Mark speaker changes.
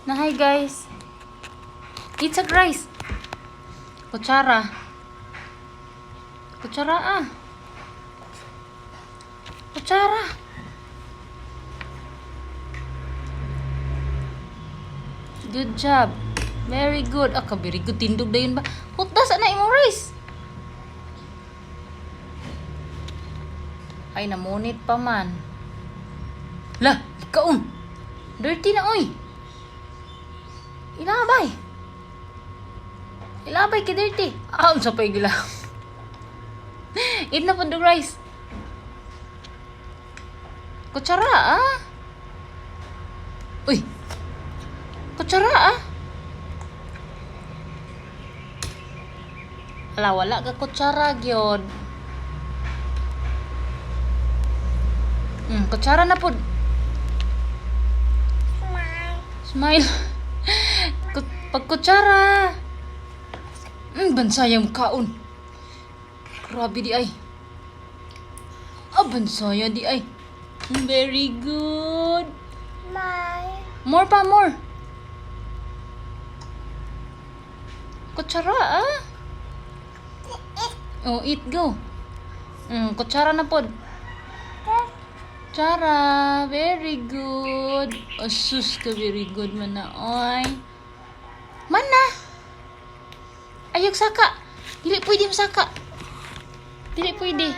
Speaker 1: Na hi guys. Eat sa rice. Kutsara. Kutsara ah. Kutsara. Good job. Very good. Ah, very good. Tindog dayon ba? Hutas na imong rice. Ay, namunit pa man. Lah, kaon. Dirty na, oy. Ilabay. Ilabay ka dirty. Ah, unsa pa gila. Eat na po the rice. Kutsara, ah. Uy. Kutsara, ah. Wala ka kutsara, gyud. Kutsara na po. Smile. Pagkutsara. Bansayang kaon. Grabe di ay. Ah, bansaya di ay. Very good. More pa, more. Kutsara, ah. Oh, eat, go. Kutsara na po. Kutsara. Very good. Asus ka, very good man na, oy. Mana? Ayog saka. Dili pwede masaka. Dili pwede.